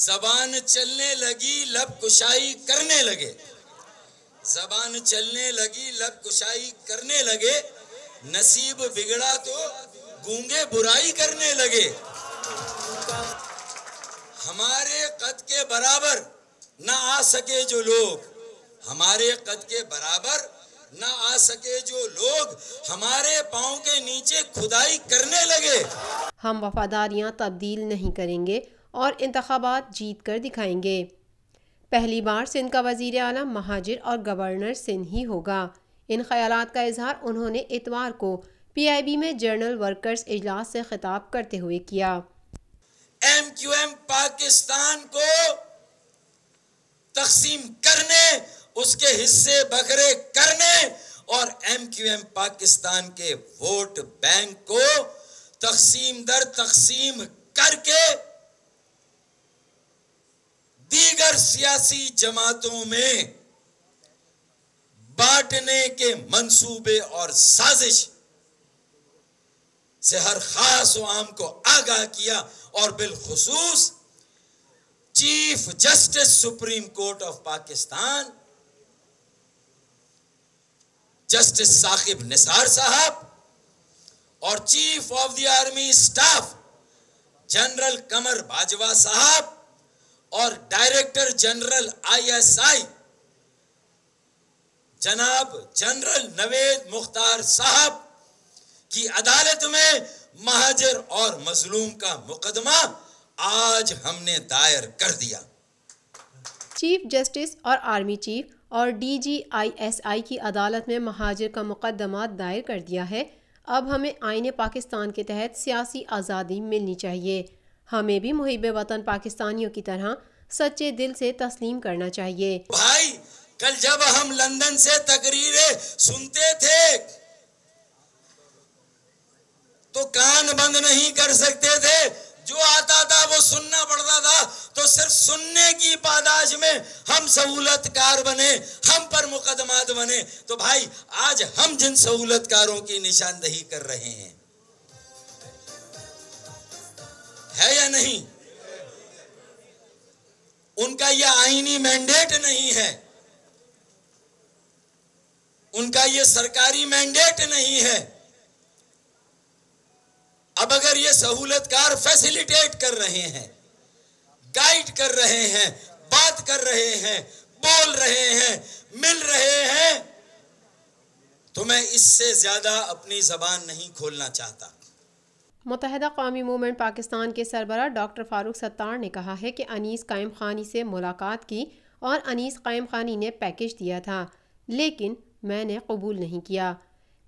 जबान चलने लगी लब कुशाई करने लगे, जबान चलने लगी लब कुशाई करने लगे, नसीब बिगड़ा तो गूंगे बुराई करने लगे। हमारे कद के बराबर न आ सके जो लोग, हमारे कद के बराबर न आ सके जो लोग, हमारे पांव के नीचे खुदाई करने लगे। हम वफादारियां तब्दील नहीं करेंगे और इंतखाबात जीत कर दिखाएंगे। पहली बार सिंध का वज़ीर आला महाजिर और गवर्नर सिंध ही होगा। इन ख्यालात का इजहार उन्होंने इतवार को PIB में जर्नल वर्कर्स इजलास से खिताब करते हुए किया। MQM पाकिस्तान को तकसीम करने, उसके हिस्से बखरे करने और MQM पाकिस्तान के वोट बैंक को तकसीम दर तकसीम करके दीगर सियासी जमातों में बांटने के मंसूबे और साजिश से हर खास व आम को आगाह किया और बिलखुसूस chief justice supreme court of Pakistan justice Saqib Nisar साहब और chief of the army staff general Qamar Bajwa साहब और डायरेक्टर जनरल ISI जनाब जनरल नवेद मुख्तार साहब की अदालत में महाजिर और मजलूम का मुकदमा आज हमने दायर कर दिया। चीफ जस्टिस और आर्मी चीफ और DG ISI की अदालत में महाजिर का मुकदमा दायर कर दिया है। अब हमें आईने पाकिस्तान के तहत सियासी आज़ादी मिलनी चाहिए। हमें भी मुहिब वतन पाकिस्तानियों की तरह सच्चे दिल से तस्लीम करना चाहिए। भाई, कल जब हम लंदन से तकरीरें सुनते थे तो कान बंद नहीं कर सकते थे, जो आता था वो सुनना पड़ता था। तो सिर्फ सुनने की पादाश में हम सहूलतकार बने, हम पर मुकदमात बने। तो भाई, आज हम जिन सहूलतकारों की निशानदही कर रहे हैं, है या नहीं? उनका यह आईनी मैंडेट नहीं है, उनका यह सरकारी मैंडेट नहीं है। अब अगर ये सहूलतकार फैसिलिटेट कर रहे हैं, गाइड कर रहे हैं, बात कर रहे हैं, बोल रहे हैं, मिल रहे हैं, तो मैं इससे ज्यादा अपनी जबान नहीं खोलना चाहता। मुत्तहिदा कौमी मूवमेंट पाकिस्तान के सरबराह डॉक्टर फारूक सत्तार ने कहा है कि अनीस कायम खानी से मुलाकात की और अनीस कायम खानी ने पैकेज दिया था, लेकिन मैंने कबूल नहीं किया।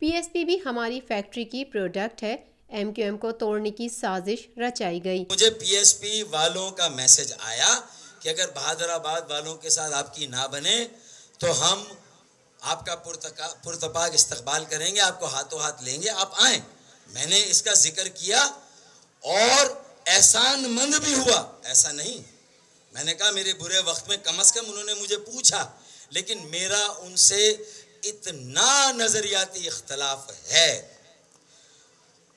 PSP भी हमारी फैक्ट्री की प्रोडक्ट है। MQM को तोड़ने की साजिश रचाई गई। मुझे PSP वालों का मैसेज आया कि अगर बहादुराबाद वालों के साथ आपकी ना बने तो हम आपका पुरतपाक इस्तकबाल करेंगे, आपको हाथों हाथ लेंगे, आप आए। मैंने इसका जिक्र किया और एहसानमंद भी हुआ, ऐसा नहीं। मैंने कहा मेरे बुरे वक्त में कम से कम उन्होंने मुझे पूछा, लेकिन मेरा उनसे इतना नजरियाती इख्तलाफ है।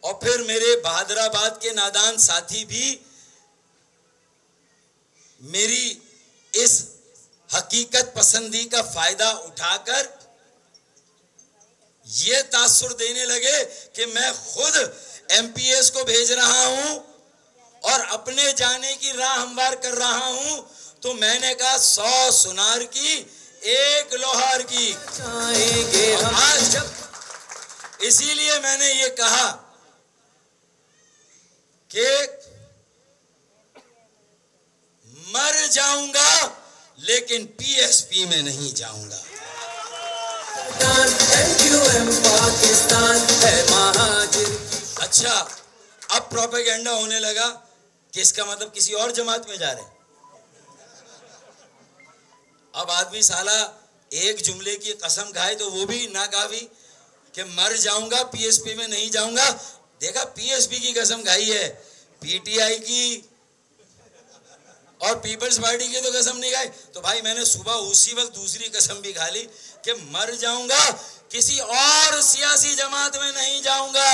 और फिर मेरे बहादुराबाद के नादान साथी भी मेरी इस हकीकत पसंदी का फायदा उठाकर ये तासुर देने लगे कि मैं खुद MPS को भेज रहा हूं और अपने जाने की राह हमवार कर रहा हूं। तो मैंने कहा 100 सुनार की 1 लोहार की आज, इसीलिए मैंने ये कहा कि मर जाऊंगा लेकिन PSP में नहीं जाऊंगा। पाकिस्तान है महाजिर। अच्छा, अब प्रोपेगेंडा होने लगा कि इसका मतलब किसी और जमात में जा रहे हैं। अब आदमी साला एक जुमले की कसम खाए तो वो भी नाकाफी कि मर जाऊंगा PSP में नहीं जाऊंगा। देखा, PSP की कसम खाई है, PTI की और पीपल्स पार्टी की तो कसम नहीं खाई। तो भाई मैंने सुबह उसी वक्त दूसरी कसम भी खा ली कि मर जाऊंगा, किसी और सियासी जमात में नहीं जाऊंगा।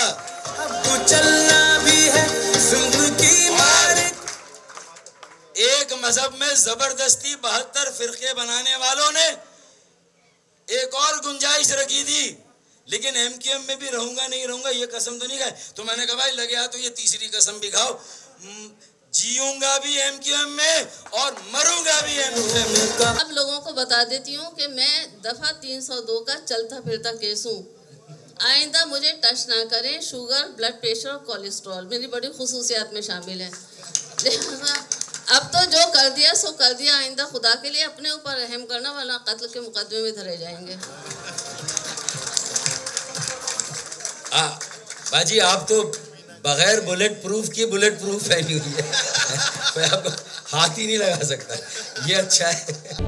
अब तो चलना भी है सिंध की मार। एक मजहब में जबरदस्ती 72 फिरके बनाने वालों ने एक और गुंजाइश रखी थी, लेकिन एमक्यूएम में भी रहूंगा नहीं रहूंगा ये कसम तो नहीं खाई। तो मैंने कहा भाई लगे हाथ तो ये तीसरी कसम भी खाओ, जीऊंगा भी एमक्यूएम में और मरूंगा भी एमक्यूएम में। अब लोगों को बता देती हूँ कि मैं दफा 302 का चलता फिरता केस हूँ। आइंदा मुझे टच ना करें। शुगर, ब्लड प्रेशर और कोलेस्ट्रॉल मेरी बड़ी खुसूसियात में शामिल है। अब तो जो कर दिया सो कर दिया, आइंदा खुदा के लिए अपने ऊपर रहम करना, वरना कत्ल के मुकदमे में धरे जाएंगे। बाजी आप तो बगैर बुलेट प्रूफ की बुलेट प्रूफ पहनी हुई है। हाथ ही नहीं लगा सकता, ये अच्छा है।